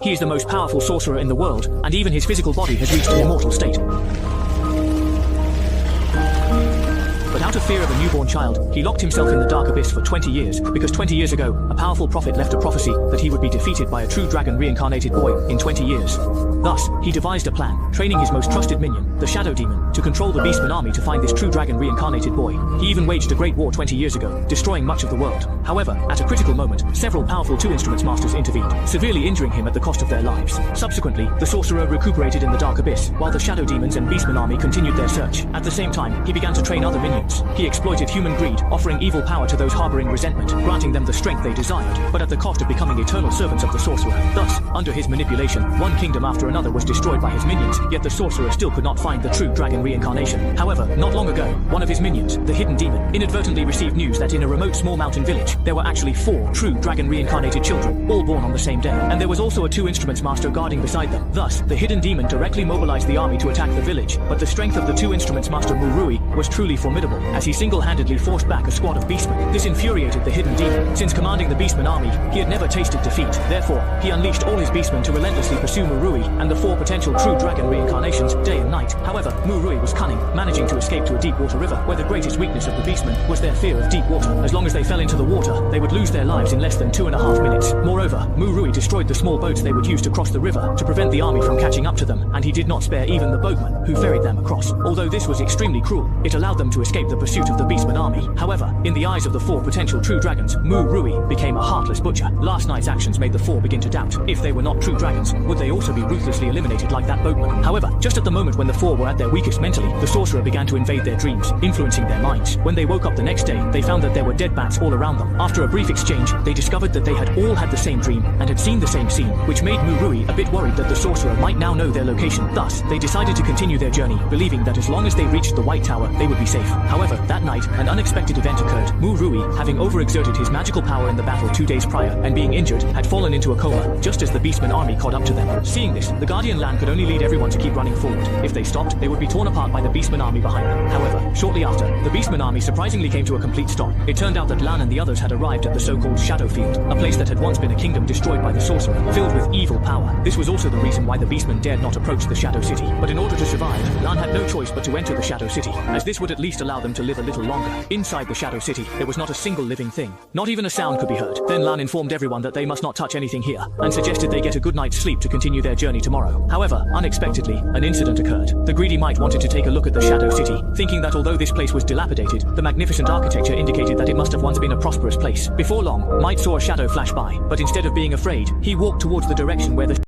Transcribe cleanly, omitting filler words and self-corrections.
He is the most powerful sorcerer in the world, and even his physical body has reached an immortal state. But out of fear of a newborn child, he locked himself in the dark abyss for 20 years, because 20 years ago, a powerful prophet left a prophecy that he would be defeated by a true dragon reincarnated boy in 20 years. Thus, he devised a plan, training his most trusted minion, the Shadow Demon, to control the Beastman army to find this true dragon reincarnated boy. He even waged a great war 20 years ago, destroying much of the world. However, at a critical moment, several powerful Two Instruments masters intervened, severely injuring him at the cost of their lives. Subsequently, the sorcerer recuperated in the dark abyss, while the Shadow Demons and Beastman army continued their search. At the same time, he began to train other minions. He exploited human greed, offering evil power to those harboring resentment, granting them the strength they desired, but at the cost of becoming eternal servants of the sorcerer. Thus, under his manipulation, one kingdom after another was destroyed by his minions, yet the sorcerer still could not find the true dragon reincarnation. However, not long ago, one of his minions, the Hidden Demon, inadvertently received news that in a remote small mountain village, there were actually 4 true dragon reincarnated children, all born on the same day, and there was also a Two Instruments master guarding beside them. Thus, the Hidden Demon directly mobilized the army to attack the village, but the strength of the Two Instruments master Murui was truly formidable, as he single-handedly forced back a squad of beastmen. This infuriated the Hidden Demon. Since commanding the Beastman army, he had never tasted defeat. Therefore, he unleashed all his beastmen to relentlessly pursue Murui and the 4 potential true dragon reincarnations day and night. However, Murui was cunning, managing to escape to a deep water river, where the greatest weakness of the beastmen was their fear of deep water. As long as they fell into the water, they would lose their lives in less than 2.5 minutes. Moreover, Murui destroyed the small boats they would use to cross the river to prevent the army from catching up to them, and he did not spare even the boatmen who ferried them across. Although this was extremely cruel, it allowed them to escape the pursuit of the Beastman army. However, in the eyes of the 4 potential true dragons, Murui became a heartless butcher. Last night's actions made the 4 begin to doubt. If they were not true dragons, would they also be ruthlessly eliminated like that boatman? However, just at the moment when the 4 were at their weakest mentally, the sorcerer began to invade their dreams, influencing their minds. When they woke up the next day, they found that there were dead bats all around them. After a brief exchange, they discovered that they had all had the same dream and had seen the same scene, which made Murui a bit worried that the sorcerer might now know their location. Thus, they decided to continue their journey, believing that as long as they reached the White Tower, they would be safe. However, that night, an unexpected event occurred. Murui, having overexerted his magical power in the battle 2 days prior and being injured, had fallen into a coma, just as the Beastman army caught up to them. Seeing this, the Guardian Lan could only lead everyone to keep running forward. If they stopped, they would be torn apart by the Beastman army behind them. However, shortly after, the Beastman army surprisingly came to a complete stop. It turned out that Lan and the others had arrived at the so-called Shadow Field, a place that had once been a kingdom destroyed by the sorcerer, filled with evil power. This was also the reason why the Beastmen dared not approach the Shadow City. But in order to survive, Lan had no choice but to enter the Shadow City, as this would at least allow them to live a little longer. Inside the Shadow City, there was not a single living thing. Not even a sound could be heard. Then Lan informed everyone that they must not touch anything here, and suggested they get a good night's sleep to continue their journey tomorrow. However, unexpectedly, an incident occurred. The greedy Mite wanted to take a look at the Shadow City, thinking that although this place was dilapidated, the magnificent architecture indicated that it must have once been a prosperous place. Before long, Mite saw a shadow flash by, but instead of being afraid, he walked towards the direction where the